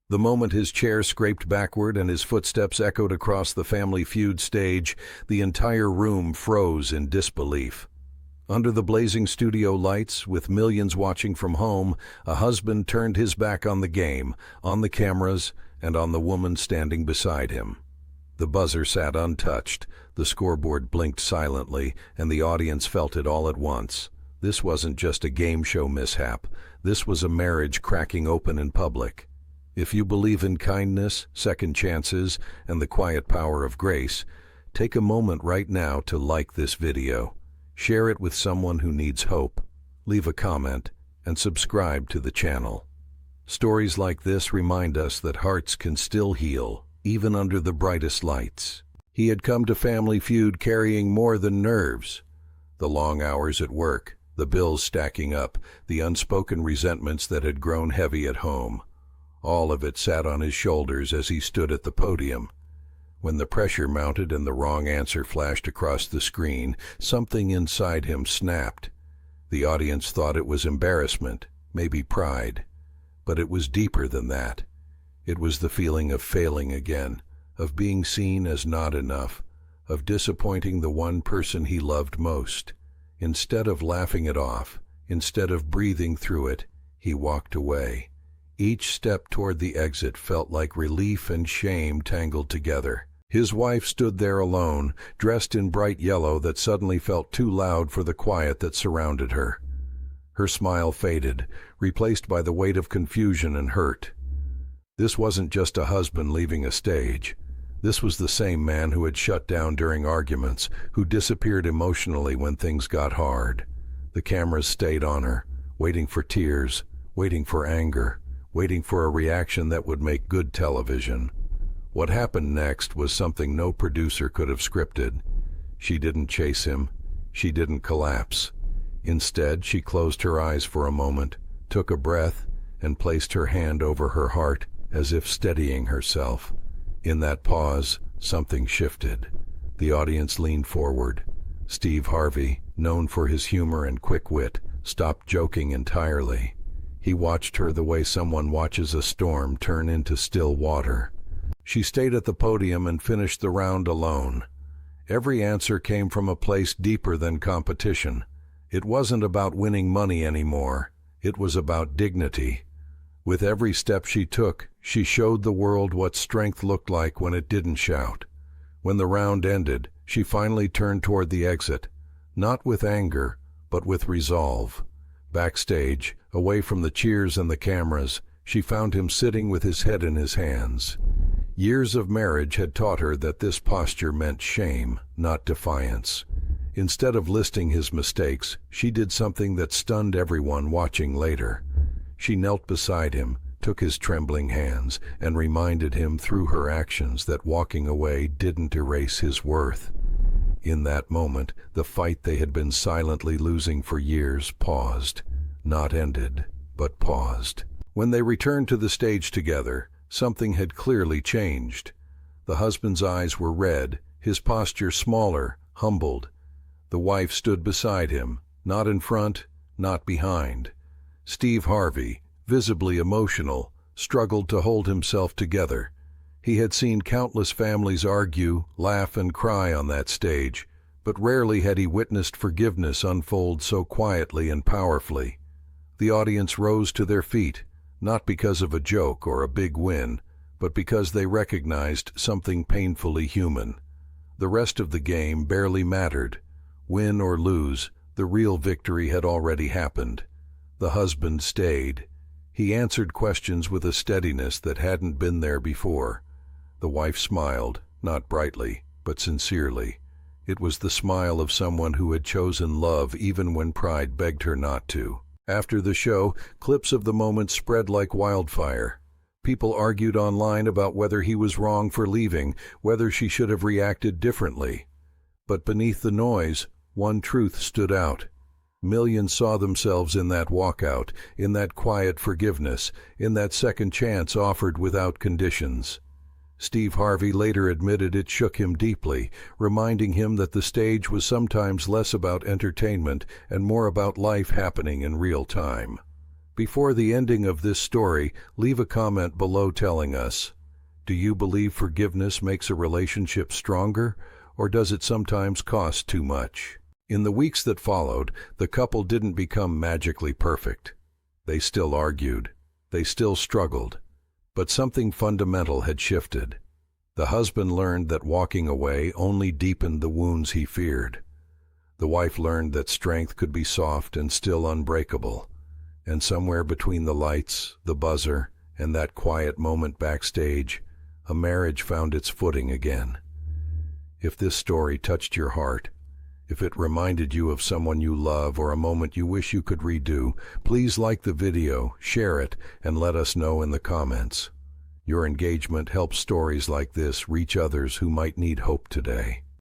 The moment his chair scraped backward and his footsteps echoed across the Family Feud stage, the entire room froze in disbelief. Under the blazing studio lights, with millions watching from home, a husband turned his back on the game, on the cameras, and on the woman standing beside him. The buzzer sat untouched, the scoreboard blinked silently, and the audience felt it all at once. This wasn't just a game show mishap. This was a marriage cracking open in public. If you believe in kindness, second chances, and the quiet power of grace, take a moment right now to like this video. Share it with someone who needs hope. Leave a comment and subscribe to the channel. Stories like this remind us that hearts can still heal, even under the brightest lights. He had come to Family Feud carrying more than nerves. The long hours at work, the bills stacking up, the unspoken resentments that had grown heavy at home. All of it sat on his shoulders as he stood at the podium. When the pressure mounted and the wrong answer flashed across the screen, something inside him snapped. The audience thought it was embarrassment, maybe pride. But it was deeper than that. It was the feeling of failing again, of being seen as not enough, of disappointing the one person he loved most. Instead of laughing it off, instead of breathing through it, he walked away. Each step toward the exit felt like relief and shame tangled together. His wife stood there alone, dressed in bright yellow that suddenly felt too loud for the quiet that surrounded her. Her smile faded, replaced by the weight of confusion and hurt. This wasn't just a husband leaving a stage. This was the same man who had shut down during arguments, who disappeared emotionally when things got hard. The cameras stayed on her, waiting for tears, waiting for anger, waiting for a reaction that would make good television. What happened next was something no producer could have scripted. She didn't chase him. She didn't collapse. Instead, she closed her eyes for a moment, took a breath, and placed her hand over her heart as if steadying herself. In that pause, something shifted. The audience leaned forward. Steve Harvey, known for his humor and quick wit, stopped joking entirely. He watched her the way someone watches a storm turn into still water. She stayed at the podium and finished the round alone. Every answer came from a place deeper than competition. It wasn't about winning money anymore. It was about dignity. With every step she took, she showed the world what strength looked like when it didn't shout. When the round ended, she finally turned toward the exit, not with anger, but with resolve. Backstage, away from the cheers and the cameras, she found him sitting with his head in his hands. Years of marriage had taught her that this posture meant shame, not defiance. Instead of listing his mistakes, she did something that stunned everyone watching later. She knelt beside him, took his trembling hands, and reminded him through her actions that walking away didn't erase his worth. In that moment, the fight they had been silently losing for years paused. Not ended, but paused. When they returned to the stage together, something had clearly changed. The husband's eyes were red, his posture smaller, humbled. The wife stood beside him, not in front, not behind. Steve Harvey, visibly emotional, struggled to hold himself together. He had seen countless families argue, laugh, and cry on that stage, but rarely had he witnessed forgiveness unfold so quietly and powerfully. The audience rose to their feet, not because of a joke or a big win, but because they recognized something painfully human. The rest of the game barely mattered. Win or lose, the real victory had already happened. The husband stayed. He answered questions with a steadiness that hadn't been there before. The wife smiled, not brightly, but sincerely. It was the smile of someone who had chosen love even when pride begged her not to. After the show, clips of the moment spread like wildfire. People argued online about whether he was wrong for leaving, whether she should have reacted differently. But beneath the noise, one truth stood out. Millions saw themselves in that walkout, in that quiet forgiveness, in that second chance offered without conditions. Steve Harvey later admitted it shook him deeply, reminding him that the stage was sometimes less about entertainment and more about life happening in real time. Before the ending of this story, leave a comment below telling us, do you believe forgiveness makes a relationship stronger, or does it sometimes cost too much? In the weeks that followed, the couple didn't become magically perfect. They still argued. They still struggled. But something fundamental had shifted. The husband learned that walking away only deepened the wounds he feared. The wife learned that strength could be soft and still unbreakable. And somewhere between the lights, the buzzer, and that quiet moment backstage, a marriage found its footing again. If this story touched your heart, if it reminded you of someone you love or a moment you wish you could redo, please like the video, share it, and let us know in the comments. Your engagement helps stories like this reach others who might need hope today.